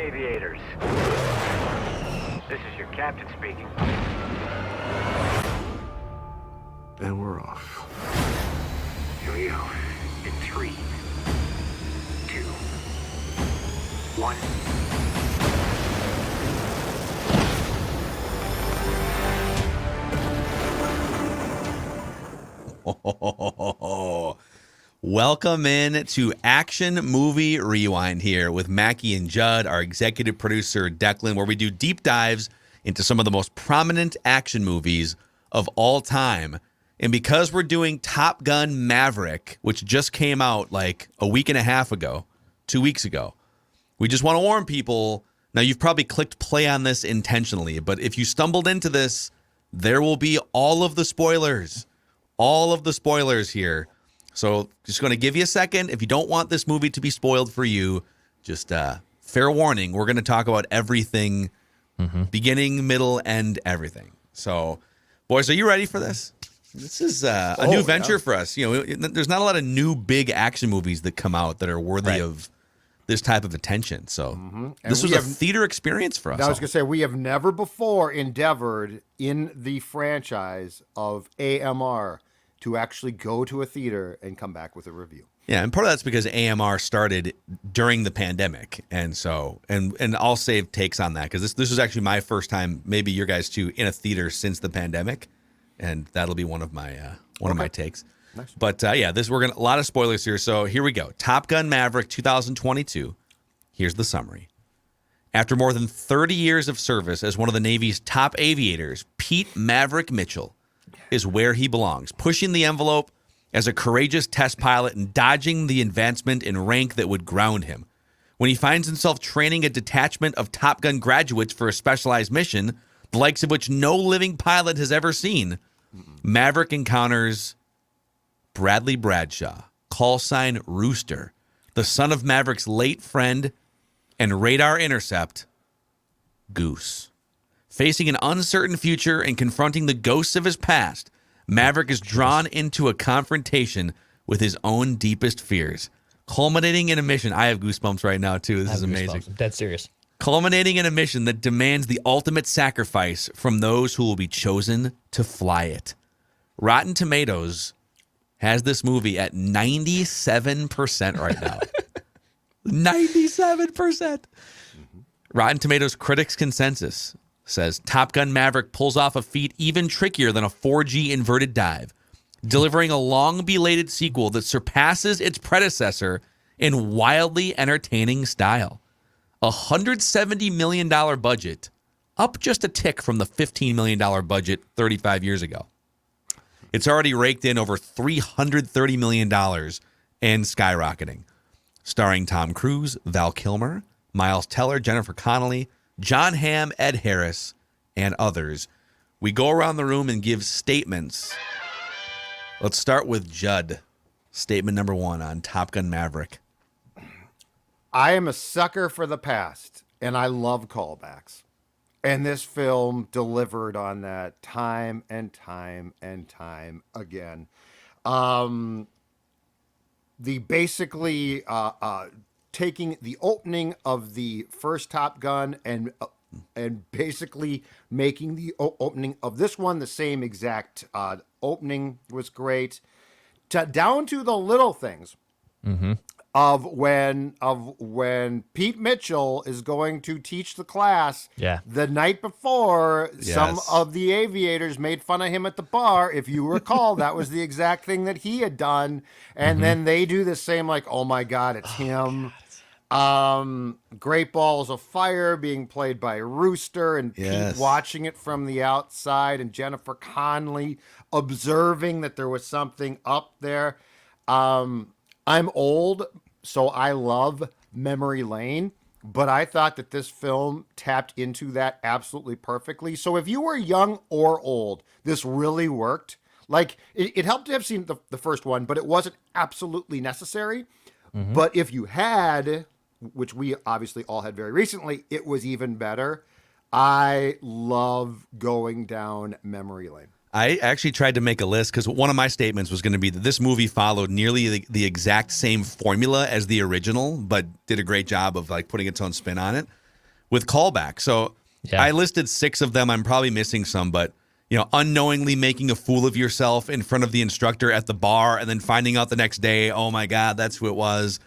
aviators. This is your captain speaking. And we're off. Here we go. In 3, 2, 1. Welcome in to Action Movie Rewind here with Mackey and Judd, our executive producer, Declan, where we do deep dives into some of the most prominent action movies of all time. And because we're doing Top Gun Maverick, which just came out like a week and a half ago, 2 weeks ago, we just want to warn people. Now, you've probably clicked play on this intentionally, but if you stumbled into this, there will be all of the spoilers here. So just going to give you a second. If you don't want this movie to be spoiled for you, just fair warning, we're going to talk about everything, beginning, middle, end, everything. So, boys, are you ready for this? This is a new venture for us. You know, there's not a lot of new big action movies that come out that are worthy of this type of attention. So this was a theater experience for us. I was going to say, we have never before endeavored in the franchise of AMR to actually go to a theater and come back with a review. Yeah, and part of that's because AMR started during the pandemic, and so and I'll save takes on that because this was actually my first time, maybe your guys too, in a theater since the pandemic, and that'll be one of my takes. Nice. But we're gonna a lot of spoilers here, so here we go. Top Gun Maverick 2022. Here's the summary. After more than 30 years of service as one of the Navy's top aviators, Pete Maverick Mitchell is where he belongs, pushing the envelope as a courageous test pilot and dodging the advancement in rank that would ground him. When he finds himself training a detachment of Top Gun graduates for a specialized mission, the likes of which no living pilot has ever seen, Maverick encounters Bradley Bradshaw, call sign Rooster, the son of Maverick's late friend and radar intercept, Goose. Facing an uncertain future and confronting the ghosts of his past, Maverick is drawn into a confrontation with his own deepest fears, culminating in a mission. I have goosebumps right now, too. This is amazing. I'm dead serious. Culminating in a mission that demands the ultimate sacrifice from those who will be chosen to fly it. Rotten Tomatoes has this movie at 97% right now. 97%. Rotten Tomatoes critics' consensus says Top Gun Maverick pulls off a feat even trickier than a 4G inverted dive, delivering a long-belated sequel that surpasses its predecessor in wildly entertaining style. A $170 million budget, up just a tick from the $15 million budget 35 years ago. It's already raked in over $330 million and skyrocketing. Starring Tom Cruise, Val Kilmer, Miles Teller, Jennifer Connelly, Jon Hamm, Ed Harris, and others. We go around the room and give statements. Let's start with Judd. Statement number 1 on Top Gun Maverick. I am a sucker for the past, and I love callbacks. And this film delivered on that time and time and time again. The basically taking the opening of the first Top Gun and basically making the opening of this one the same exact opening was great. Down to the little things of when Pete Mitchell is going to teach the class. The night before, some of the aviators made fun of him at the bar. If you recall, that was the exact thing that he had done. And then they do the same, like, oh my God, it's him. Great Balls of Fire being played by Rooster and Pete watching it from the outside and Jennifer Connelly observing that there was something up there. I'm old, so I love Memory Lane, but I thought that this film tapped into that absolutely perfectly. So if you were young or old, this really worked. Like, it helped to have seen the first one, but it wasn't absolutely necessary. But if you had, which we obviously all had very recently, it was even better. I love going down memory lane. I actually tried to make a list because one of my statements was going to be that this movie followed nearly the exact same formula as the original, but did a great job of like putting its own spin on it. with callback. So Yeah. I listed 6 of them. I'm probably missing some, but unknowingly making a fool of yourself in front of the instructor at the bar and then finding out the next day, oh my God, that's who it was.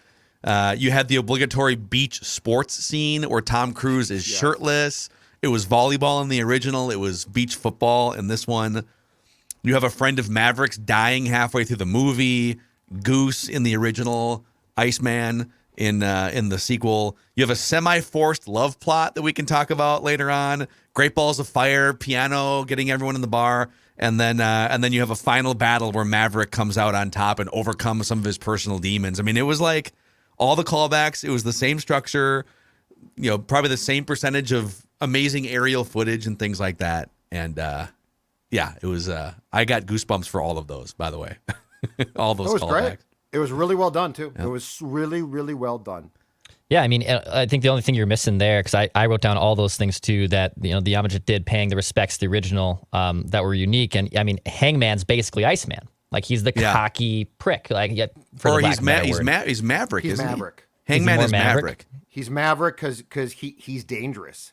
You had the obligatory beach sports scene where Tom Cruise is shirtless. It was volleyball in the original. It was beach football in this one. You have a friend of Maverick's dying halfway through the movie. Goose in the original. Iceman in the sequel. You have a semi-forced love plot that we can talk about later on. Great Balls of Fire, piano, getting everyone in the bar, and then you have a final battle where Maverick comes out on top and overcomes some of his personal demons. I mean, it was like all the callbacks. It was the same structure, probably the same percentage of amazing aerial footage and things like that. And it was. I got goosebumps for all of those, by the way. All those. It was callbacks. great. It was really well done too. It was really, really well done. Yeah, I mean, I think the only thing you're missing there, because I wrote down all those things too that the homage it did, paying the respects to the original that were unique, and I mean, Hangman's basically Iceman, like he's the cocky prick, like he's Maverick. He's Maverick. Hangman is Maverick. He's Maverick because he's dangerous.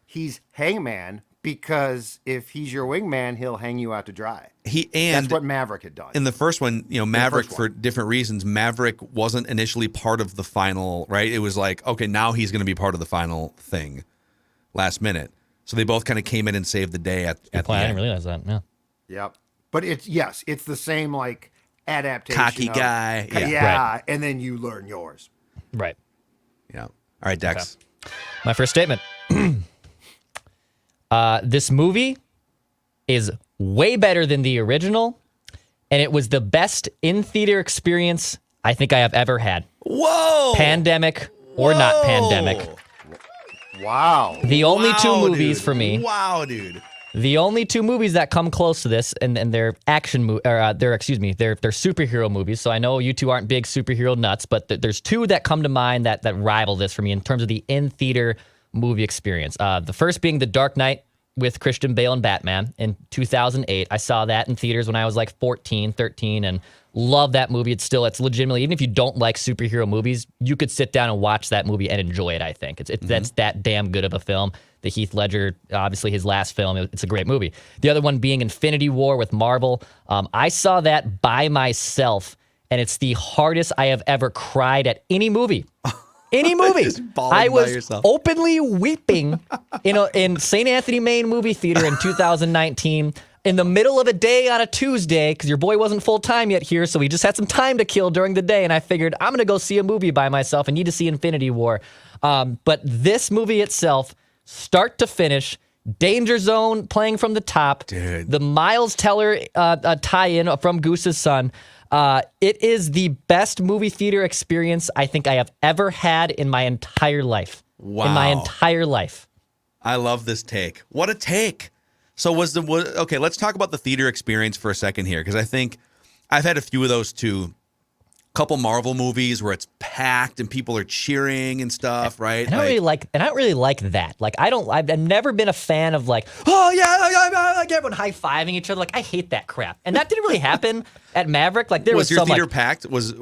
He's Hangman because if he's your wingman, he'll hang you out to dry. That's what Maverick had done. In the first one, Maverick, for different reasons, Maverick wasn't initially part of the final, right? It was like, okay, now he's going to be part of the final thing last minute. So they both kind of came in and saved the day at the end. I didn't realize that, yeah. Yep. But it's the same like adaptation. Cocky guy. Yeah. Right. And then you learn yours. Right. Yeah. All right, Dex. Okay. My first statement. This movie is way better than the original, and it was the best in-theater experience I think I have ever had. Whoa! Pandemic or not pandemic. Wow. The only two movies dude. for me. Wow, dude. The only two movies that come close to this, and they're they're superhero movies. So I know you two aren't big superhero nuts, but there's two that come to mind that rival this for me in terms of the in-theater movie experience. The first being The Dark Knight with Christian Bale and Batman in 2008. I saw that in theaters when I was like 14, 13, and love that movie. It's legitimately, even if you don't like superhero movies, you could sit down and watch that movie and enjoy it, I think. That's that damn good of a film. The Heath Ledger, obviously his last film, it's a great movie. The other one being Infinity War with Marvel. I saw that by myself, and it's the hardest I have ever cried at any movie. Any movie. I was openly weeping in St. Anthony, Maine movie theater in 2019 in the middle of a day on a Tuesday because your boy wasn't full-time yet here, so we just had some time to kill during the day, and I figured I'm going to go see a movie by myself. I need to see Infinity War. But this movie itself, start to finish, Danger Zone playing from the top, dude. The Miles Teller tie-in from Goose's son, it is the best movie theater experience I think I have ever had in my entire life. Wow. In my entire life. I love this take. What a take. So okay, let's talk about the theater experience for a second here, because I think I've had a few of those too. Couple Marvel movies where it's packed and people are cheering and stuff, right? I don't really like that. Like I've never been a fan of like, oh yeah, like everyone high-fiving each other. Like I hate that crap. And that didn't really happen at Maverick. Like there was your some theater like, packed? Was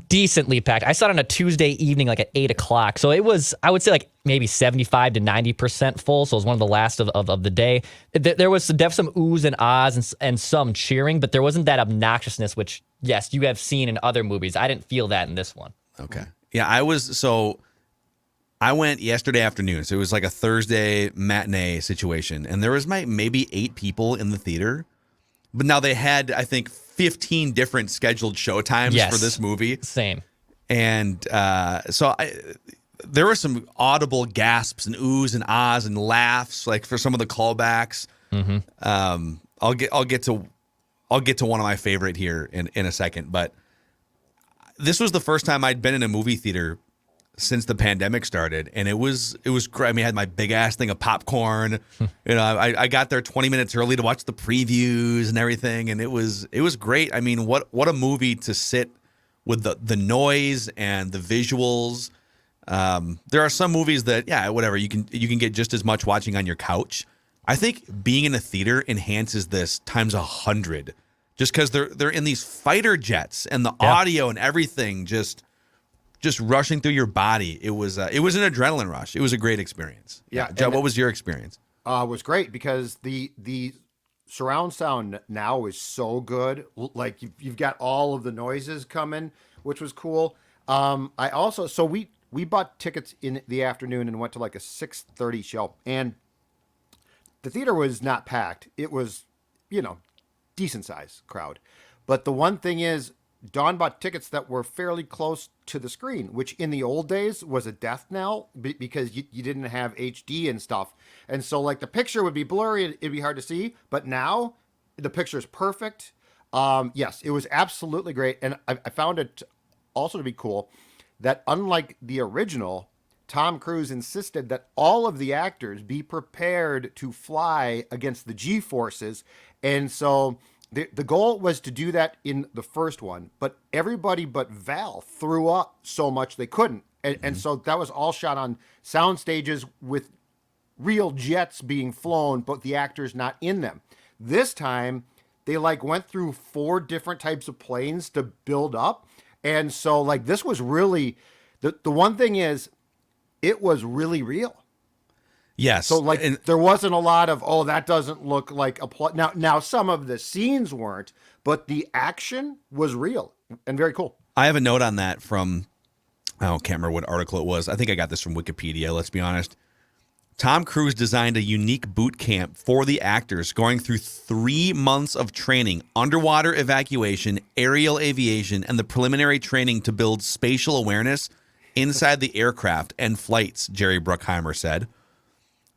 decently packed. I saw it on a Tuesday evening, like at 8:00. So it was, I would say, like maybe 75 to 90% full. So it was one of the last of the day. There was some oohs and ahs and some cheering, but there wasn't that obnoxiousness, which, yes, you have seen in other movies. I didn't feel that in this one. Okay. Yeah, I went yesterday afternoon. So it was like a Thursday matinee situation. And there was maybe 8 people in the theater. But now they had, I think, 15 different scheduled show times for this movie. Same. And there were some audible gasps and oohs and ahs and laughs, like for some of the callbacks. Mm-hmm. I'll get to one of my favorite here in a second. But this was the first time I'd been in a movie theater since the pandemic started, and it was great. I mean, I had my big ass thing of popcorn. I got there 20 minutes early to watch the previews and everything, and it was great. I mean, what a movie to sit with the noise and the visuals. There are some movies that whatever you can get just as much watching on your couch. I think being in a theater enhances this times 100, just because they're in these fighter jets and the audio and everything just just rushing through your body. It was an adrenaline rush. It was a great experience. Yeah, Judd, what was your experience? Was great because the surround sound now is so good. Like you've got all of the noises coming, which was cool. I also we bought tickets in the afternoon and went to like a 6:30 show, and the theater was not packed. It was, decent size crowd. But the one thing is, Dawn bought tickets that were fairly close to the screen, which in the old days was a death knell because you didn't have HD and stuff. And so like the picture would be blurry, it'd be hard to see. But now the picture is perfect. Yes, it was absolutely great. And I found it also to be cool that unlike the original, Tom Cruise insisted that all of the actors be prepared to fly against the G-forces. And so the goal was to do that in the first one, but everybody but Val threw up so much they couldn't. And so that was all shot on sound stages with real jets being flown, but the actors not in them. This time, they went through 4 different types of planes to build up. And so this was really, the one thing is, it was really real. Yes. So there wasn't a lot of, that doesn't look like a plot. Now some of the scenes weren't, but the action was real and very cool. I have a note on that from, I can't remember what article it was. I think I got this from Wikipedia, let's be honest. Tom Cruise designed a unique boot camp for the actors going through 3 months of training, underwater evacuation, aerial aviation, and the preliminary training to build spatial awareness inside the aircraft and flights, Jerry Bruckheimer said.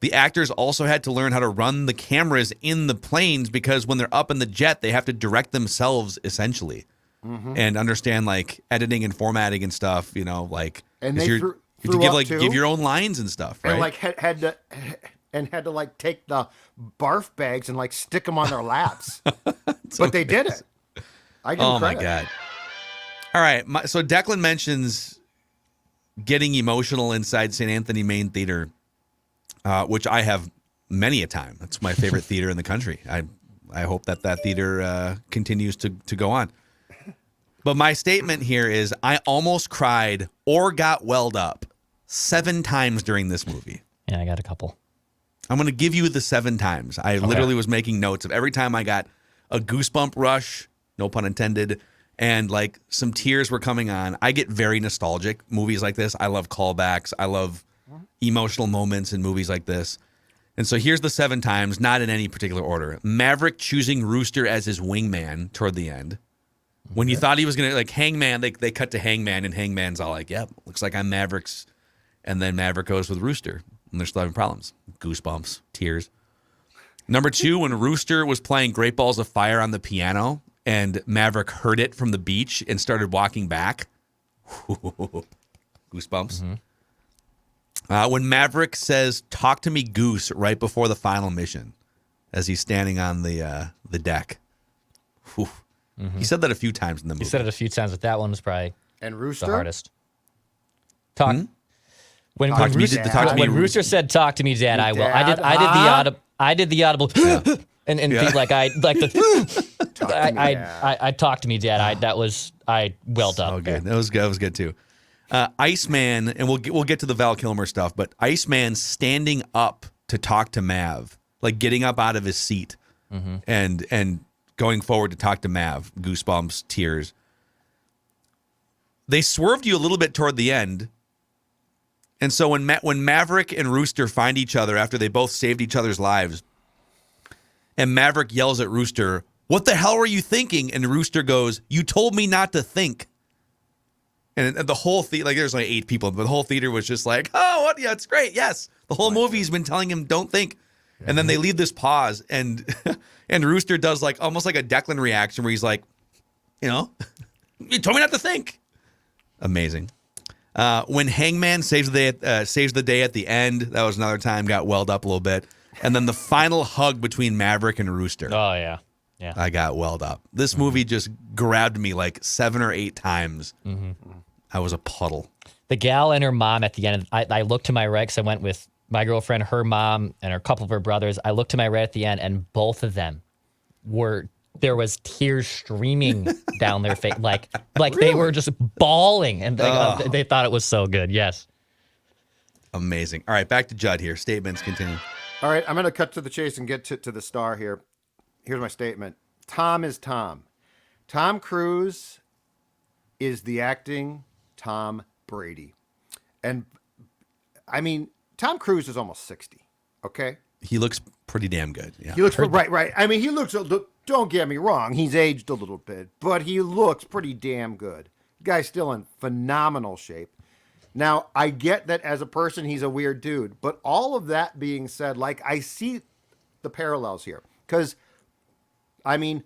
The actors also had to learn how to run the cameras in the planes because when they're up in the jet, they have to direct themselves essentially and understand editing and formatting and stuff, and they you have to give your own lines and stuff, right? And had to take the barf bags and stick them on their laps. But they did it. I give them credit. My God. All right. So Declan mentions getting emotional inside St. Anthony Main Theater, which I have many a time. That's my favorite theater in the country. I hope that theater continues to go on. But my statement here is I almost cried or got welled up 7 times during this movie. Yeah, I got a couple. I'm going to give you the 7 times. I literally was making notes of every time I got a goosebump rush, no pun intended, and some tears were coming on. I get very nostalgic. Movies like this, I love callbacks. I love emotional moments in movies like this. And so here's the 7 times, not in any particular order. Maverick choosing Rooster as his wingman toward the end. When you thought he was going to, Hangman, they cut to Hangman, and Hangman's all yep, looks like I'm Maverick's. And then Maverick goes with Rooster, and they're still having problems. Goosebumps, tears. Number 2, when Rooster was playing Great Balls of Fire on the piano, and Maverick heard it from the beach and started walking back. Goosebumps. When Maverick says, "Talk to me, Goose," right before the final mission, as he's standing on the deck. He said that a few times in the movie. He said it a few times, but that one was probably And Rooster? the hardest. When Talk to me, Rooster, talk to me, when Rooster said, "Talk to me, Dad," I will. I did the audible, and feel like I talked to me, Dad. I welled up. Oh, good. That was good too. Iceman, and we'll get to the Val Kilmer stuff, but Iceman standing up to talk to Mav, getting up out of his seat and going forward to talk to Mav. Goosebumps, tears. They swerved you a little bit toward the end. And so when Maverick and Rooster find each other after they both saved each other's lives, and Maverick yells at Rooster, "What the hell were you thinking?" And Rooster goes, "You told me not to think." And the whole theater, there's 8 people, but the whole theater was just "Oh, what? Yeah, it's great. Yes." The whole movie's been telling him, "Don't think." And then they leave this pause, and and Rooster does almost like a Declan reaction where he's "You told me not to think." Amazing. When Hangman saves the day at the end, that was another time, got welled up a little bit. And then the final hug between Maverick and Rooster. Oh, yeah. Yeah. I got welled up. This movie just grabbed me 7 or 8 times. I was a puddle. The gal and her mom at the end, I looked to my right because I went with my girlfriend, her mom, and a couple of her brothers. I looked to my right at the end, and both of them were there was tears streaming down their face, like they were just bawling, and they thought it was so good. Yes. Amazing. All right, back to Judd here. Statements continue. All right, I'm going to cut to the chase and get to the star here. Here's my statement. Tom is Tom. Tom Cruise is the acting Tom Brady. And, I mean, Tom Cruise is almost 60, okay? He looks pretty damn good. Yeah. He looks, right. I mean, he looks, don't get me wrong, he's aged a little bit, but he looks pretty damn good. The guy's still in phenomenal shape. Now, I get that as a person, he's a weird dude, but all of that being said, like, I see the parallels here. Because, I mean,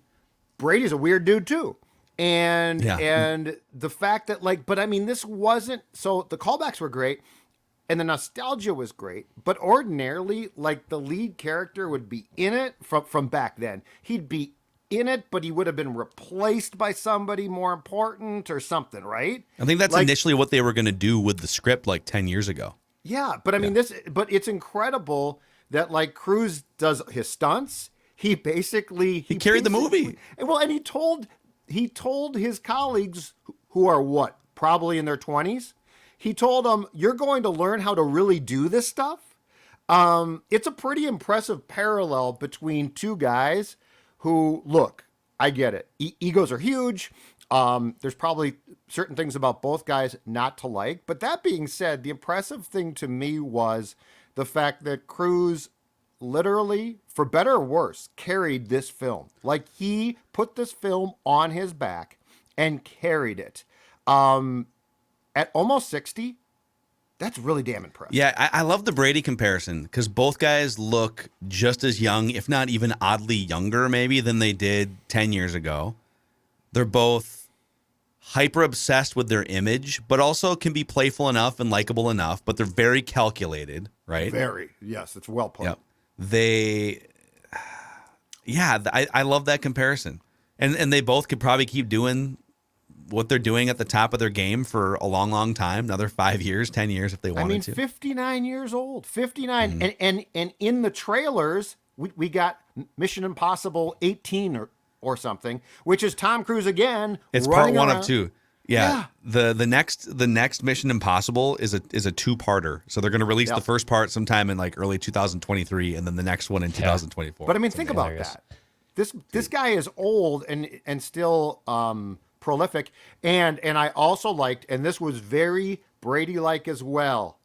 Brady's a weird dude, too. And the fact that, like, but I mean, this wasn't, so the callbacks were great, and the nostalgia was great, but ordinarily, like, the lead character would be in it from back then. He'd be in it, but he would have been replaced by somebody more important or something, right? I think that's initially what they were going to do with the script like 10 years ago. Yeah, but I mean, but it's incredible that, like, Cruise does his stunts. He basically... He carried the movie. Well, and he told his colleagues, who are what, probably in their 20s, he told them, you're going to learn how to really do this stuff. It's a pretty impressive parallel between two guys who, look, I get it. Egos are huge. There's probably certain things about both guys not to like. But that being said, the impressive thing to me was the fact that Cruise literally, for better or worse, carried this film. Like, he put this film on his back and carried it. At almost 60, that's really damn impressive. Yeah, I love the Brady comparison because both guys look just as young, if not even oddly younger maybe than they did 10 years ago. They're both hyper obsessed with their image, but also can be playful enough and likable enough, but they're very calculated, right? Very. Yes, it's well put. Yep. I love that comparison. And they both could probably keep doing what they're doing at the top of their game for a long, long time, another 5 years, 10 years if they wanted to. 59 years old, 59. Mm-hmm. And in the trailers, we got Mission Impossible 18 or something, which is Tom Cruise again. It's part one of two. Yeah. The next Mission Impossible is a two-parter. So they're going to release the first part sometime in like early 2023 and then the next one in 2024. But I mean, think about that. This guy is old and still prolific, and I also liked, and this was very Brady-like as well,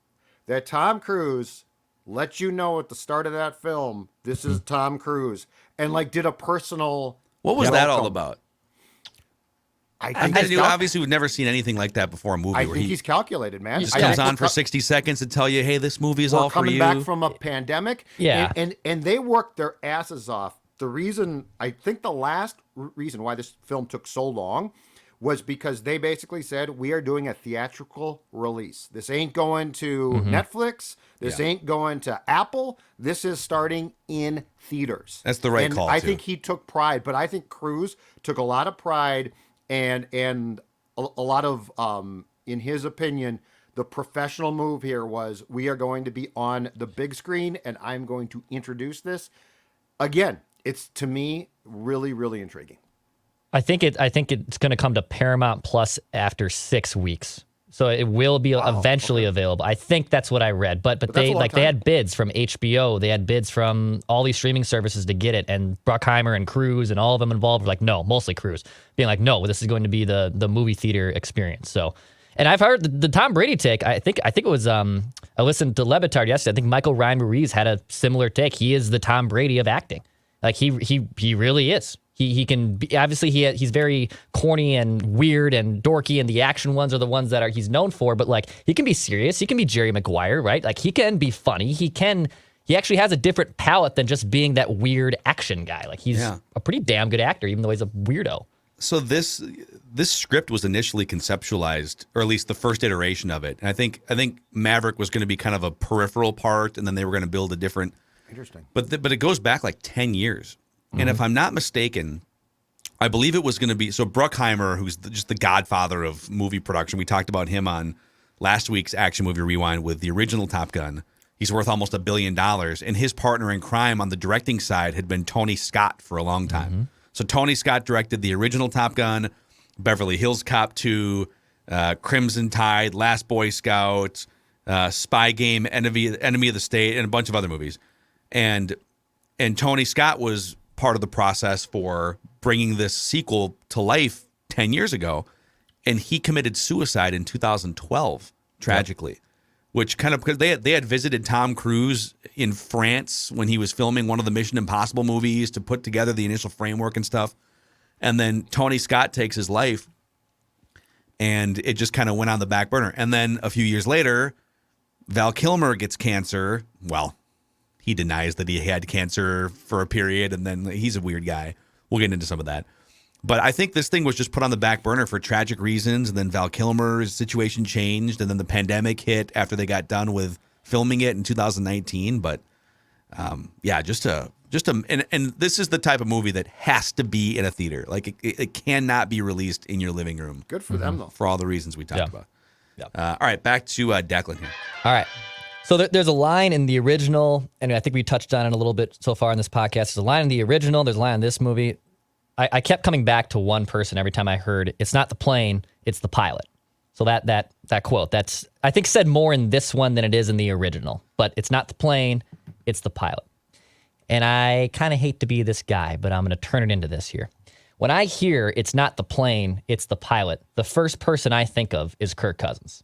that Tom Cruise let you know at the start of that film, this is Tom Cruise, and like did a personal. What was that all about? I think obviously we've never seen anything like that before a movie. I think he's calculated, man. He just comes on for 60 seconds to tell you, hey, this movie is all for you. Coming back from a pandemic, yeah, and they worked their asses off. The reason, I think the last reason why this film took so long was because they basically said, we are doing a theatrical release. This ain't going to Netflix. This ain't going to Apple. This is starting in theaters. That's the right call, I think he took pride, but I think Cruise took a lot of pride and a lot of, in his opinion, the professional move here was, we are going to be on the big screen and I'm going to introduce this. Again, it's, to me, really, really intriguing. I think it's going to come to Paramount Plus after 6 weeks, so it will be eventually available. I think that's what I read. But they had bids from HBO, they had bids from all these streaming services to get it, and Bruckheimer and Cruise and all of them involved were like, no, mostly Cruise, being like, no, this is going to be the movie theater experience. So, and I've heard the Tom Brady take. I think it was I listened to Le Batard yesterday. I think Michael Ryan Ruiz had a similar take. He is the Tom Brady of acting. Like he really is. He can be, obviously he's very corny and weird and dorky, and the action ones are the ones that he's known for. But like he can be serious. He can be Jerry Maguire, right? Like he can be funny. He actually has a different palette than just being that weird action guy. Like he's a pretty damn good actor, even though he's a weirdo. So this script was initially conceptualized, or at least the first iteration of it. And I think Maverick was going to be kind of a peripheral part, and then they were going to build a different. Interesting. But it goes back like 10 years. And if I'm not mistaken, I believe it was going to be, so Bruckheimer, who's just the godfather of movie production, we talked about him on last week's Action Movie Rewind with the original Top Gun. He's worth almost $1 billion, and his partner in crime on the directing side had been Tony Scott for a long time. So Tony Scott directed the original Top Gun, Beverly Hills Cop 2, Crimson Tide, Last Boy Scout, Spy Game, Enemy of the State, and a bunch of other movies. And Tony Scott was part of the process for bringing this sequel to life 10 years ago. And he committed suicide in 2012, tragically, which kind of, because they had visited Tom Cruise in France when he was filming one of the Mission Impossible movies to put together the initial framework and stuff. And then Tony Scott takes his life, and it just kind of went on the back burner. And then a few years later, Val Kilmer gets cancer. Well, he denies that he had cancer for a period, and then he's a weird guy. We'll get into some of that. But I think this thing was just put on the back burner for tragic reasons, and then Val Kilmer's situation changed, and then the pandemic hit after they got done with filming it in 2019. But yeah, and this is the type of movie that has to be in a theater. Like it cannot be released in your living room. Good for them, though. For all the reasons we talked about. Yeah. All right, back to Declan here. All right. So there's a line in the original, and I think we touched on it a little bit so far in this podcast. There's a line in the original. There's a line in this movie. I kept coming back to one person every time I heard, it's not the plane, it's the pilot. So that quote, that's, I think, said more in this one than it is in the original. But it's not the plane, it's the pilot. And I kind of hate to be this guy, but I'm going to turn it into this here. When I hear it's not the plane, it's the pilot, the first person I think of is Kirk Cousins.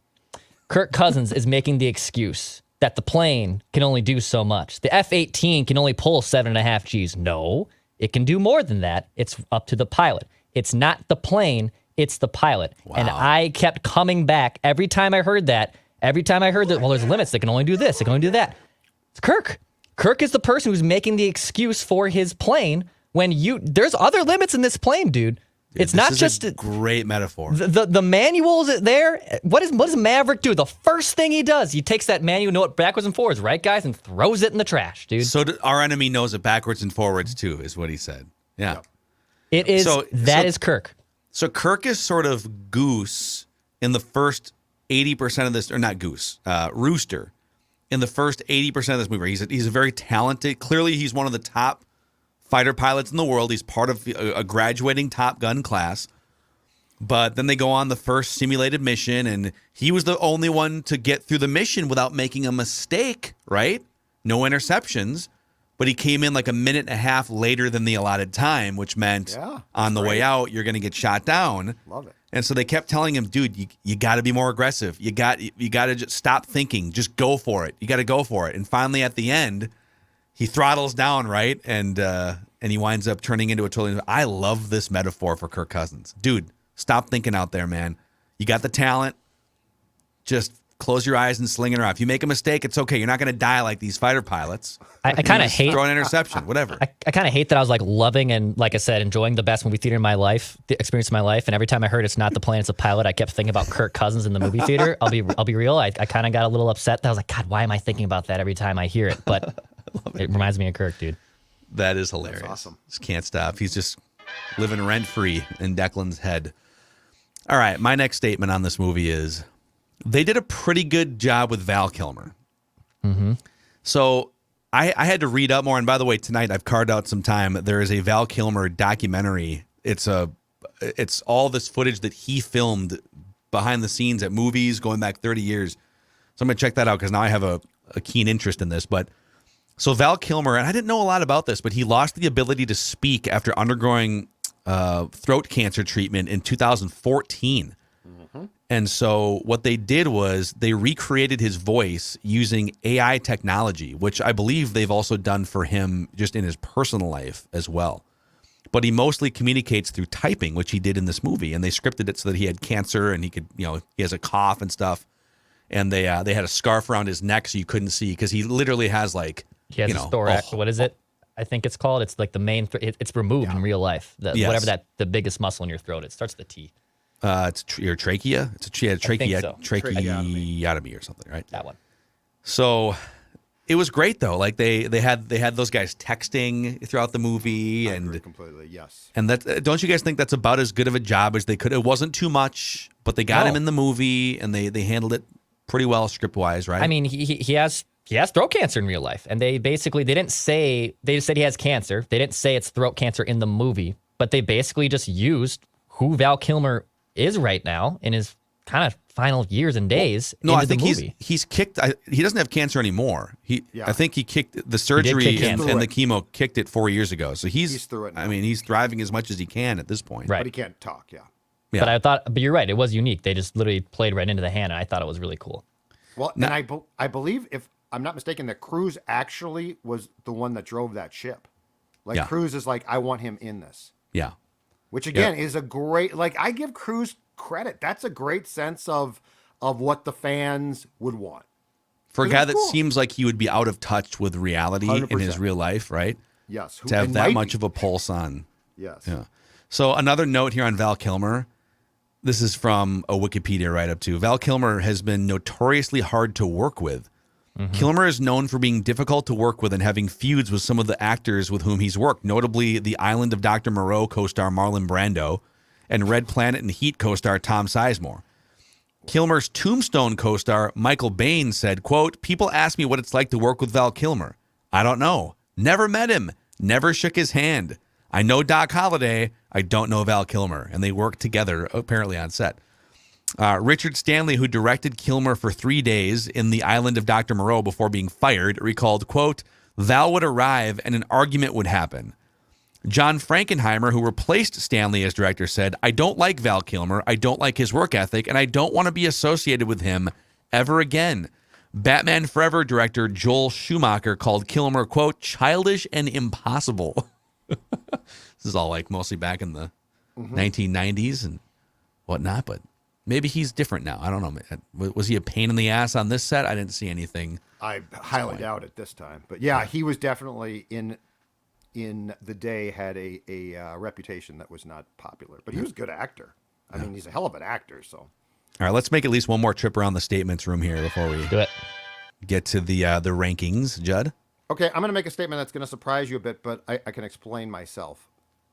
Kirk Cousins is making the excuse that the plane can only do so much. The F-18 can only pull 7.5 Gs. No, it can do more than that. It's up to the pilot. It's not the plane, it's the pilot. Wow. And I kept coming back every time I heard that. Well, there's limits. They can only do this. They can only do that. It's Kirk. Kirk is the person who's making the excuse for his plane when there's other limits in this plane, dude. It's not just a great metaphor. The manual is there. What does Maverick do? The first thing he does, he takes that manual, know it backwards and forwards, right, guys, and throws it in the trash, dude. So our enemy knows it backwards and forwards too, is what he said. Yeah. Yep. It is. That is Kirk. So Kirk is sort of Goose in the first 80% of this, or not Goose, Rooster in the first 80% of this movie. He's a very talented. Clearly, he's one of the top fighter pilots in the world. He's part of a graduating Top Gun class. But then they go on the first simulated mission, and he was the only one to get through the mission without making a mistake, right? No interceptions. But he came in like a minute and a half later than the allotted time, which meant on the way out, you're going to get shot down. Love it. And so they kept telling him, dude, you got to be more aggressive. You got to just stop thinking. Just go for it. You got to go for it. And finally, at the end, he throttles down, right? And he winds up turning into a totally. I love this metaphor for Kirk Cousins. Dude, stop thinking out there, man. You got the talent. Just close your eyes and sling it around. If you make a mistake, it's okay. You're not going to die like these fighter pilots. I kind of hate throw an interception, whatever. I kind of hate that I was like loving and, like I said, enjoying the best movie theater in my life, the experience of my life. And every time I heard it's not the plane, it's a pilot, I kept thinking about Kirk Cousins in the movie theater. I'll be real. I kind of got a little upset. I was like, God, why am I thinking about that every time I hear it? But it reminds me of Kirk, dude. That is hilarious. That's awesome. Just can't stop. He's just living rent free in Declan's head. All right, my next statement on this movie is they did a pretty good job with Val Kilmer. Mm-hmm. So I had to read up more. And by the way, tonight I've carved out some time. There is a Val Kilmer documentary. It's all this footage that he filmed behind the scenes at movies going back 30 years. So I'm going to check that out because now I have a keen interest in this. But so Val Kilmer, and I didn't know a lot about this, but he lost the ability to speak after undergoing throat cancer treatment in 2014. And so what they did was they recreated his voice using AI technology, which I believe they've also done for him just in his personal life as well. But he mostly communicates through typing, which he did in this movie. And they scripted it so that he had cancer and he could, he has a cough and stuff. And they had a scarf around his neck so you couldn't see because he literally has like, he has a thorax. What is it? I think it's called. It's like the main. It's removed in real life. Yes. Whatever the biggest muscle in your throat. It starts with a T. It's your trachea. It's a tracheotomy or something, right? That one. So it was great though. Like they had those guys texting throughout the movie, and completely yes. And that don't you guys think that's about as good of a job as they could? It wasn't too much, but they got him in the movie, and they handled it pretty well script wise, right? I mean, he has throat cancer in real life, and they just said he has cancer. They didn't say it's throat cancer in the movie. but they basically just used who Val Kilmer is right now in his kind of final years and days No, into I think the movie. he's kicked. He doesn't have cancer anymore. I think he kicked the surgery kick and cancer. the chemo kicked it 4 years ago. So he's through it now. I mean, he's thriving as much as he can at this point. Right. But he can't talk. Yeah. Yeah. But you're right. It was unique. They just literally played right into the hand, and I thought it was really cool. Well, and I believe, if I'm not mistaken, that Cruz actually was the one that drove that ship. Like Yeah. Cruz is like, I want him in this, Yeah. which again is a great. Like I give Cruz credit. That's a great sense of what the fans would want. For a guy that cool. seems like he would be out of touch with reality in 100%. his real life, right? Yes. To have and that might much be. of a pulse on. Yes. Yeah. So another note here on Val Kilmer. This is from a Wikipedia write-up too. Val Kilmer has been notoriously hard to work with. Kilmer is known for being difficult to work with and having feuds with some of the actors with whom he's worked, notably The Island of Dr. Moreau co-star Marlon Brando and Red Planet and Heat co-star Tom Sizemore. Kilmer's Tombstone co-star Michael Bain said, quote, "People ask me what it's like to work with Val Kilmer. I don't know. Never met him. Never shook his hand. I know Doc Holliday. I don't know Val Kilmer." And they worked together, apparently, on set. Richard Stanley, who directed Kilmer for 3 days in The Island of Dr. Moreau before being fired, recalled, quote, "Val would arrive and an argument would happen." John Frankenheimer, who replaced Stanley as director, said, "I don't like Val Kilmer. I don't like his work ethic, and I don't want to be associated with him ever again." Batman Forever director Joel Schumacher called Kilmer, quote, "childish and impossible." This is all like mostly back in the 1990s and whatnot, but maybe he's different now. I don't know. Was he a pain in the ass on this set? I didn't see anything. I highly doubt it this time. But yeah, he was definitely in the day had a reputation that was not popular. But he was a good actor. I mean, he's a hell of an actor. So All right, let's make at least one more trip around the statements room here before we Do it. get to the rankings. Judd? okay, I'm going to make a statement that's going to surprise you a bit, but I can explain myself.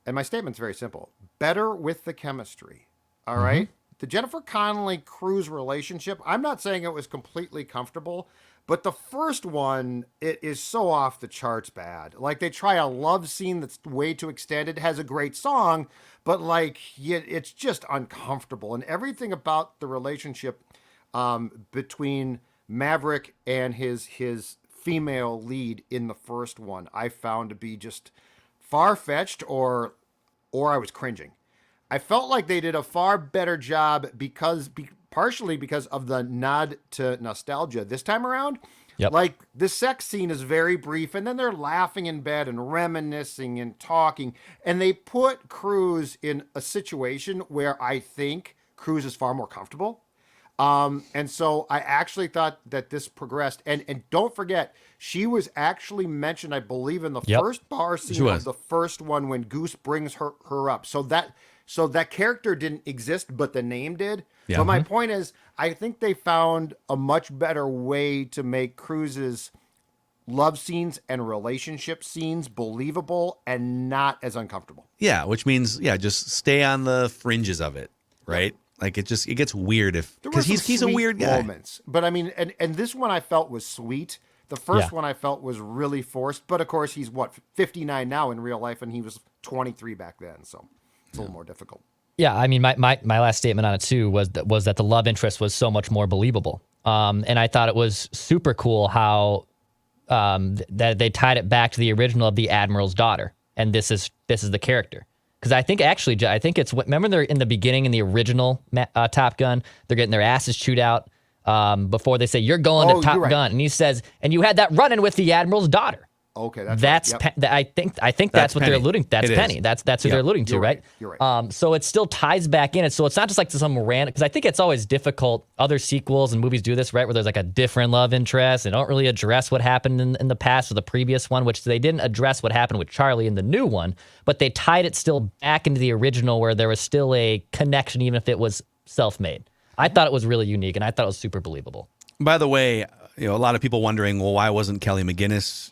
And my statement's very simple. Better with the chemistry. All right? The Jennifer Connelly Cruz relationship, I'm not saying it was completely comfortable, but the first one, it is so off the charts bad. Like they try a love scene that's way too extended, has a great song, but like it's just uncomfortable. And everything about the relationship between Maverick and his female lead in the first one, I found to be just far-fetched or I was cringing. I felt like they did a far better job partially because of the nod to nostalgia this time around. Yep. Like the sex scene is very brief and then they're laughing in bed and reminiscing and talking. And they put Cruz in a situation where I think Cruz is far more comfortable. And so I actually thought that this progressed. And don't forget, she was actually mentioned, I believe, in the first bar scene of the first one when Goose brings her up. So that character didn't exist, but the name did. Yeah. But my point is, I think they found a much better way to make Cruz's love scenes and relationship scenes believable and not as uncomfortable. Yeah, which means, just stay on the fringes of it, right? Like it gets weird because he's a weird guy. Moments. But I mean, and this one I felt was sweet. The first one I felt was really forced. But of course, he's 59 now in real life, and he was 23 back then. So it's a little more difficult. Yeah, I mean, my last statement on it too was that the love interest was so much more believable, and I thought it was super cool how that they tied it back to the original of the Admiral's daughter, and this is the character. Because I think it's remember they're in the beginning in the original Top Gun, they're getting their asses chewed out before they say you're going to Top Gun, and he says, and you had that run-in with the Admiral's daughter. Okay, that's right. I think that's what Penny. they're alluding. That's It Penny. is. That's who they're alluding to, You're right? You're right. So it still ties back in it. So it's not just like some random. Because I think it's always difficult. Other sequels and movies do this, right? Where there's like a different love interest. They don't really address what happened in the past or the previous one, which they didn't address what happened with Charlie in the new one. But they tied it still back into the original, where there was still a connection, even if it was self-made. I thought it was really unique, and I thought it was super believable. By the way, a lot of people wondering, well, why wasn't Kelly McGillis,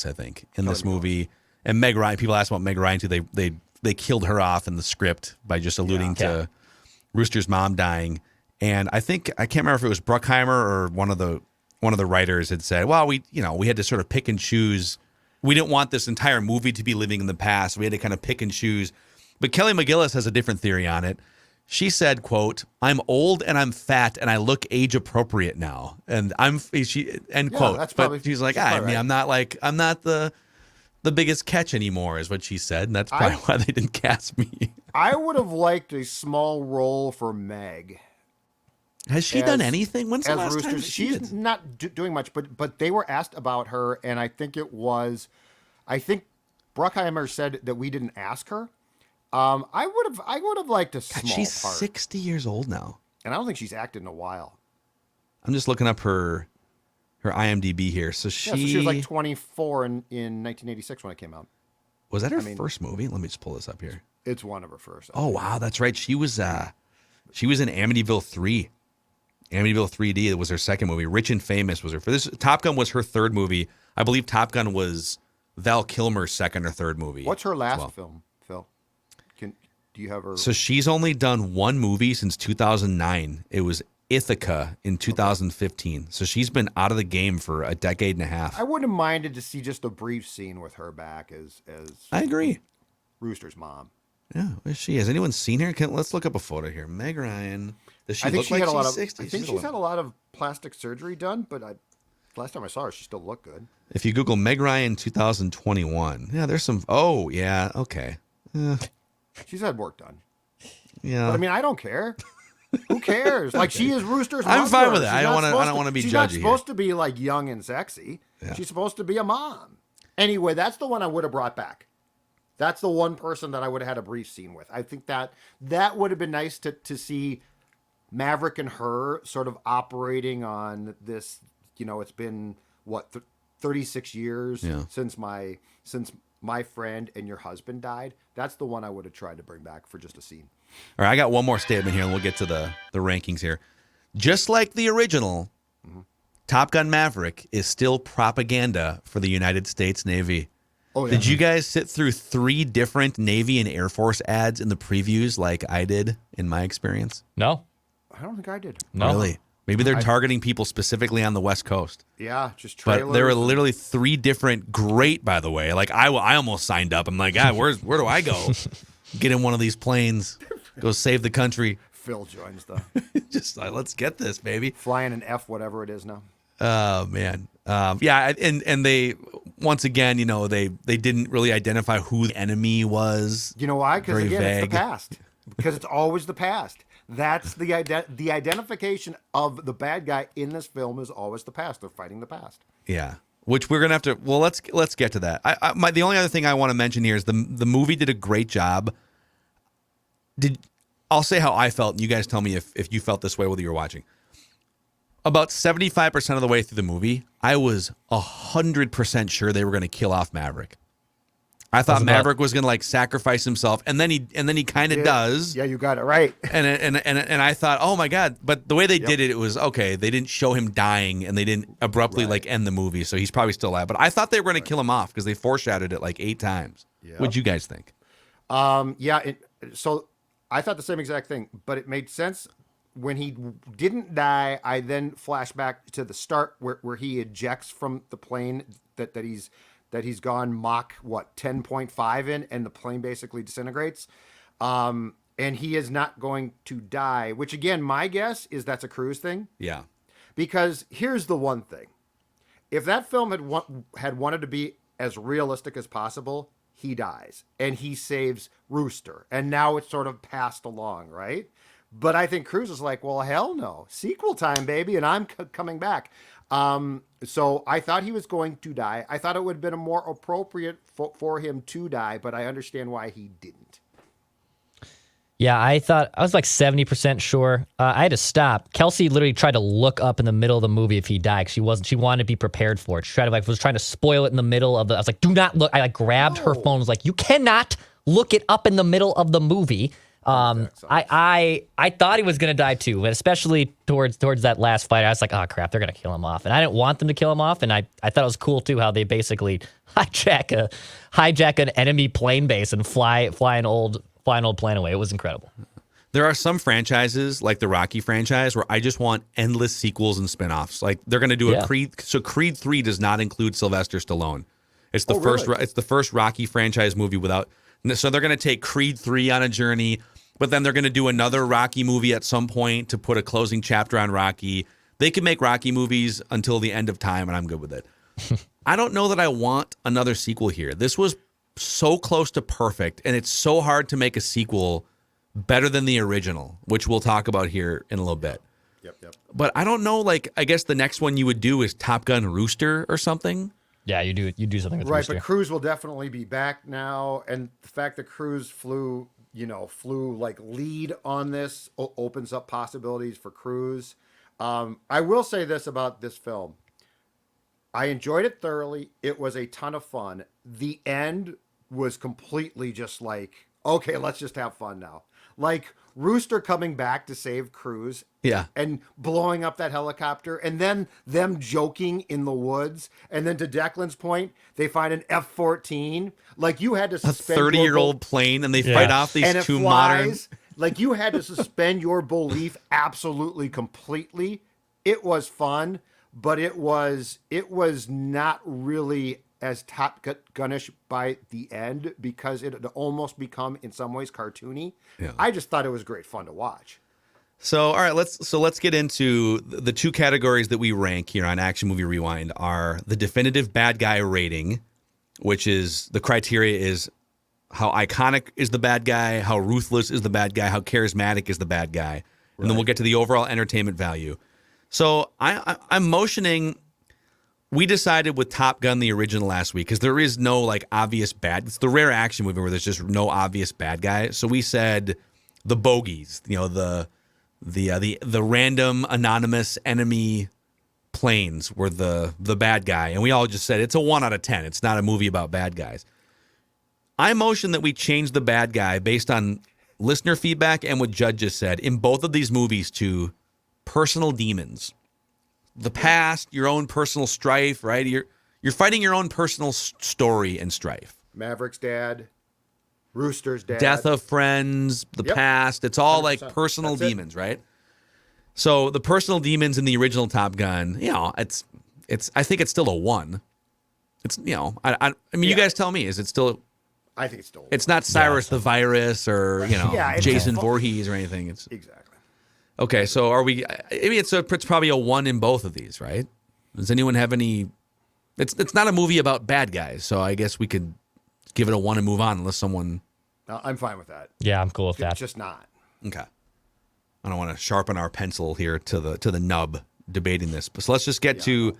I think, in this movie? And Meg Ryan, people ask about Meg Ryan too. They killed her off in the script by just alluding to Rooster's mom dying. And I can't remember if it was Bruckheimer or one of the writers had said, well, we had to sort of pick and choose we didn't want this entire movie to be living in the past. We had to kind of pick and choose. But Kelly McGillis has a different theory on it. She said, quote, "I'm old and I'm fat and I look age appropriate now." And end quote. That's but probably, she's like, she's I probably mean, right. I'm not the biggest catch anymore, is what she said. And that's probably why they didn't cast me. I would have liked a small role for Meg. Has she done anything? When's the as last time Roosters? she She's did? not doing much, but they were asked about her, and I think Bruckheimer said that we didn't ask her. I would have liked a small She's part, 60 years old now. and I don't think she's acted in a while. I'm just looking up her IMDb here. So So she was like 24 in 1986 when it came out. Was that her first movie? Let me just pull this up here. It's one of her first. Oh wow, that's right. She was in Amityville 3. Amityville 3D. That was her second movie. Rich and Famous was her. For this, Top Gun was her third movie. I believe Top Gun was Val Kilmer's second or third movie. What's her last film, Phil? Do you have her? So she's only done one movie since 2009. It was Ithaca in 2015. So she's been out of the game for a decade and a half. I wouldn't have minded to see just a brief scene with her back as I agree. Rooster's mom. Yeah, where she? Has anyone seen her? Let's look up a photo here. Meg Ryan. Does she I think look she like had a she's lot of. 60? I think she's had a lot of plastic surgery done, but last time I saw her, she still looked good. If you Google Meg Ryan 2021, yeah, there's some. Oh, yeah, okay. She's had work done. Yeah. But I mean, I don't care. Who cares? Like, she is Rooster's I'm mother. fine with it. She's I don't not wanna be She's not judgy here. supposed to be like young and sexy. Yeah. She's supposed to be a mom. Anyway, that's the one I would have brought back. That's the one person that I would have had a brief scene with. I think that would have been nice to see Maverick and her sort of operating on this. You know, it's been what 36 years since my friend and your husband died. That's the one I would have tried to bring back for just a scene. All right, I got one more statement here, and we'll get to the rankings here. Just like the original, Top Gun Maverick is still propaganda for the United States Navy. Oh, yeah. Did you guys sit through 3 different Navy and Air Force ads in the previews like I did in my experience? No. I don't think I did. No. Really? Maybe they're targeting people specifically on the West Coast. Yeah, just trailers. But there were literally 3 different, great, by the way. Like, I almost signed up. I'm like, God, where do I go? Get in one of these planes, go save the country. Phil joins the Just let's get this, baby. flying an F, whatever it is now. Oh, man. Yeah, and they, once again, you know, they didn't really identify who the enemy was. You know why? Because Very again, it's vague. the past. Because it's always the past. That's the identification of the bad guy in this film is always the past. They're fighting the past. Yeah. Which we're gonna have to. Well, let's get to that. The only other thing I want to mention here is the movie did a great job. I'll say how I felt, and you guys tell me if you felt this way whether you were watching. About 75% of the way through the movie, I was 100% sure they were going to kill off Maverick. I thought Maverick was going to like sacrifice himself, and then he kind of does. Yeah, you got it right. And I thought, oh my God! But the way they did it, it was okay. They didn't show him dying, and they didn't abruptly like end the movie, so he's probably still alive. But I thought they were going to kill him off because they foreshadowed it like 8 times. Yeah. What'd you guys think? So I thought the same exact thing, but it made sense when he didn't die. I then flashed back to the start where he ejects from the plane that he's gone Mach 10.5 in, and the plane basically disintegrates. And he is not going to die, which again, my guess is that's a Cruise thing. Yeah. Because here's the one thing. If that film had wanted to be as realistic as possible, he dies and he saves Rooster. And now it's sort of passed along, right? But I think Cruise is like, well, hell no. Sequel time, baby, and I'm coming back. So I thought he was going to die. I thought it would have been more appropriate for him to die, but I understand why he didn't. Yeah, I was like 70% sure. I had to stop. Kelsey literally tried to look up in the middle of the movie if he died. She wanted to be prepared for it. She tried to was trying to spoil it in the middle of I was like, do not look. I like grabbed her phone. Was like, you cannot look it up in the middle of the movie. I thought he was gonna die too, but especially towards that last fight, I was like, oh crap, they're gonna kill him off, and I didn't want them to kill him off, and I thought it was cool too how they basically hijack an enemy plane base and fly an old plane away. It was incredible. There are some franchises, like the Rocky franchise, where I just want endless sequels and spinoffs. Like they're going to do a Creed. So Creed 3 does not include Sylvester Stallone. It's the It's the first Rocky franchise movie without. So they're going to take Creed 3 on a journey, but then they're going to do another Rocky movie at some point to put a closing chapter on Rocky. They can make Rocky movies until the end of time, and I'm good with it. I don't know that I want another sequel here. This was so close to perfect, and it's so hard to make a sequel better than the original, which we'll talk about here in a little bit. Yep. But I don't know, like, I guess the next one you would do is Top Gun Rooster or something. Yeah, you do something with Right, Rooster. but Cruise will definitely be back now, and the fact that Cruise flew like lead on this opens up possibilities for Cruise. I will say this about this film. I enjoyed it thoroughly. It was a ton of fun. The end was completely just like, okay, let's just have fun now. Like Rooster coming back to save Cruise. Yeah. And blowing up that helicopter, and then them joking in the woods. And then to Declan's point, they find an F-14. Like you had to suspend a 30-year-old plane, and they fight off these and it two flies. Like you had to suspend your belief absolutely completely. It was fun, but it was not really as Top Gun-ish by the end because it had almost become in some ways cartoony. Yeah. I just thought it was great fun to watch. So, all right, let's get into the two categories that we rank here on Action Movie Rewind are the definitive bad guy rating, which is the criteria is how iconic is the bad guy, how ruthless is the bad guy, how charismatic is the bad guy, and then we'll get to the overall entertainment value. So I'm motioning. We decided with Top Gun, the original, last week, because there is no like obvious bad. It's the rare action movie where there's just no obvious bad guy. So we said the bogeys, the random anonymous enemy planes were the bad guy, and we all just said it's a 1 out of 10. It's not a movie about bad guys. I motion that we change the bad guy based on listener feedback and what Judd just said in both of these movies to personal demons. The past, your own personal strife, right? You're fighting your own personal story and strife. Maverick's dad, Rooster's dad. Death of friends, the past. It's all 100%. Like personal demons, right? So the personal demons in the original Top Gun, it's. I think it's still a 1. It's I mean, you guys tell me, is it still? I think it's still. It's not Cyrus the Virus or Jason Voorhees or anything. It's exactly. Okay, so are we? I mean, it's probably a 1 in both of these, right? Does anyone have any? It's not a movie about bad guys, so I guess we could give it a 1 and move on, unless someone. I'm fine with that. Yeah, I'm cool with that. It's just not. Okay. I don't want to sharpen our pencil here to the nub debating this, but so let's just get to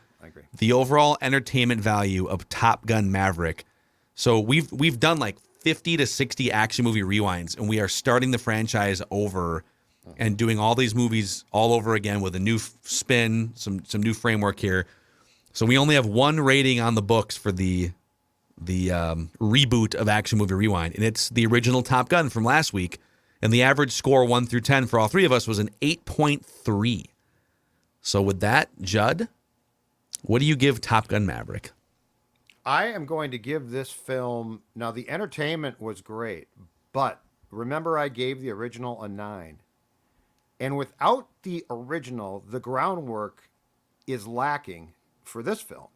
the overall entertainment value of Top Gun Maverick. So we've done like 50 to 60 action movie rewinds, and we are starting the franchise over. And doing all these movies all over again with a new spin, some new framework here. So we only have 1 rating on the books for the reboot of Action Movie Rewind, and it's the original Top Gun from last week. And the average score 1 through 10 for all 3 of us was an 8.3. So with that, Judd, what do you give Top Gun Maverick? I am going to give this film. Now the entertainment was great, but remember I gave the original a 9. And without the original, the groundwork is lacking for this film.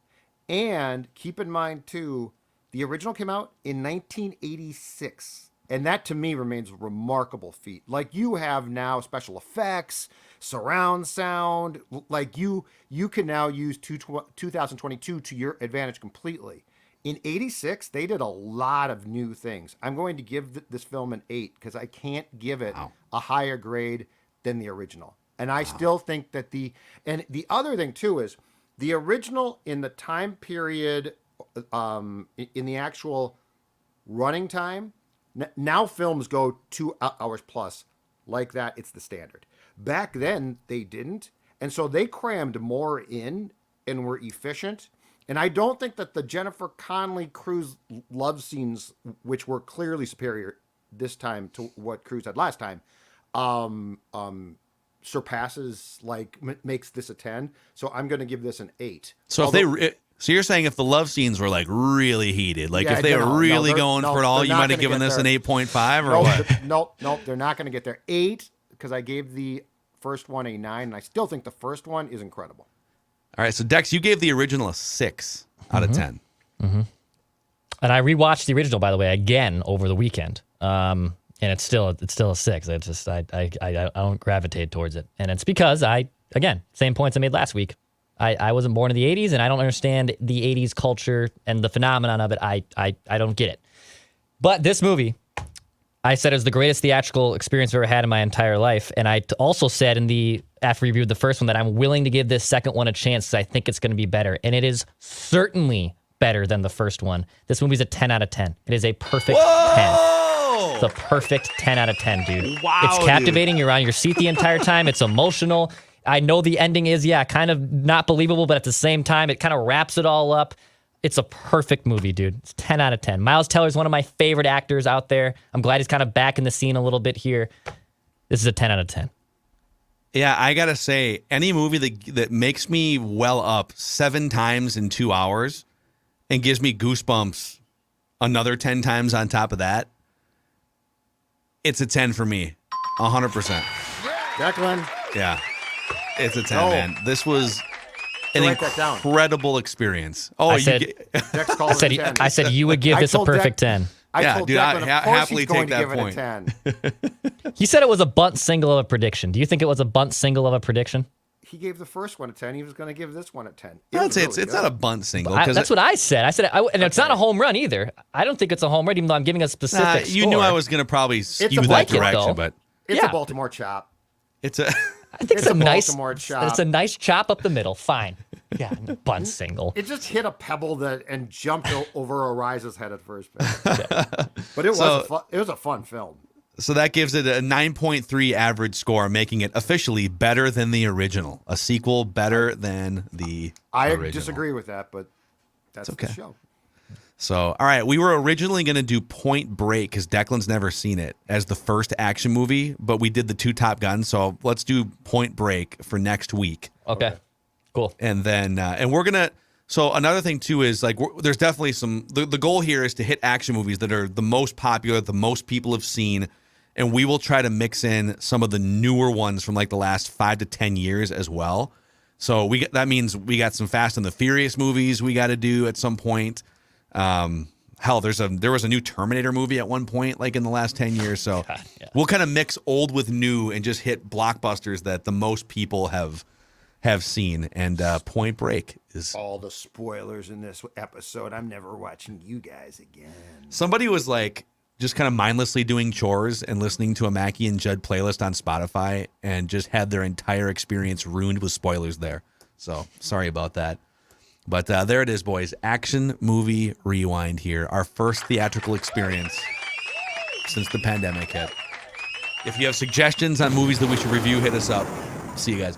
And keep in mind, too, the original came out in 1986. And that, to me, remains a remarkable feat. Like, you have now special effects, surround sound. Like, you can now use 2022 to your advantage completely. In 86, they did a lot of new things. I'm going to give this film an 8 because I can't give it a higher grade than the original. And I still think that the other thing too is the original in the time period, in the actual running time, now films go 2 hours plus like that. It's the standard. Back then they didn't. And so they crammed more in and were efficient. And I don't think that the Jennifer Connelly Cruise love scenes, which were clearly superior this time to what Cruise had last time, surpasses, like, makes this a 10. So I'm going to give this an 8. So so you're saying if the love scenes were like really heated, like if they were really going for it all, you might have given this an 8.5 or what? Nope, they're not going to get there. 8, because I gave the first one a 9, and I still think the first one is incredible. All right, so Dex, you gave the original a 6 out of 10. Mm-hmm. And I rewatched the original, by the way, again over the weekend. And it's still a 6. It's just I don't gravitate towards it, and it's because again, same points I made last week. I wasn't born in the 80s, and I don't understand the 80s culture and the phenomenon of it. I don't get it. But this movie, I said it was the greatest theatrical experience I've ever had in my entire life, and I also said after we reviewed the first one that I'm willing to give this second one a chance because I think it's going to be better, and it is certainly better than the first one. This movie's a 10 out of 10. It is a perfect 10. It's a perfect 10 out of 10, dude. Wow, it's captivating. You're on your seat the entire time. It's emotional. I know the ending is, kind of not believable, but at the same time, it kind of wraps it all up. It's a perfect movie, dude. It's 10 out of 10. Miles Teller's one of my favorite actors out there. I'm glad he's kind of back in the scene a little bit here. This is a 10 out of 10. Yeah, I gotta say, any movie that makes me well up 7 times in 2 hours and gives me goosebumps another 10 times on top of that, it's a 10 for me. 100%. Declan. Yeah. It's a 10, man. This was an write that down. incredible experience. Oh, I said I said you would give this a perfect 10. I told Declan, I of course happily he's going take to that give point. it a 10. He said it was a bunt single of a prediction. Do you think it was a bunt single of a prediction? He gave the first one a 10. He was going to give this one a 10. I'd say it's not a bunt single. That's what I said. And it's not a home run either. I don't think it's a home run, even though I'm giving a specific score. You knew I was going to probably skew that like it, direction, though. but It's Yeah. a Baltimore chop. it's a... I think it's a nice Baltimore chop. It's a nice chop up the middle. Fine. Yeah, bunt single. It just hit a pebble and jumped over Ariza's head at first base. But it was a fun film. So that gives it a 9.3 average score, making it officially better than the original. A sequel better than the original. I disagree with that, but that's okay. the show. So, all right, we were originally going to do Point Break because Declan's never seen it as the first action movie, but we did the 2 Top Guns. So let's do Point Break for next week. Okay. Cool. And then, and we're going to, so another thing too is like, there's definitely the goal here is to hit action movies that are the most popular, the most people have seen. And we will try to mix in some of the newer ones from like the last 5 to 10 years as well. So that means we got some Fast and the Furious movies we got to do at some point. Hell, there was a new Terminator movie at one point, like in the last 10 years. So God, yeah. We'll kind of mix old with new and just hit blockbusters that the most people have seen. And Point Break is All the spoilers in this episode. I'm never watching you guys again. somebody was like just kind of mindlessly doing chores and listening to a Mackey and Judd playlist on Spotify and just had their entire experience ruined with spoilers there. So sorry about that. But there it is, boys. Action movie rewind here. Our first theatrical experience since the pandemic hit. If you have suggestions on movies that we should review, hit us up. See you guys.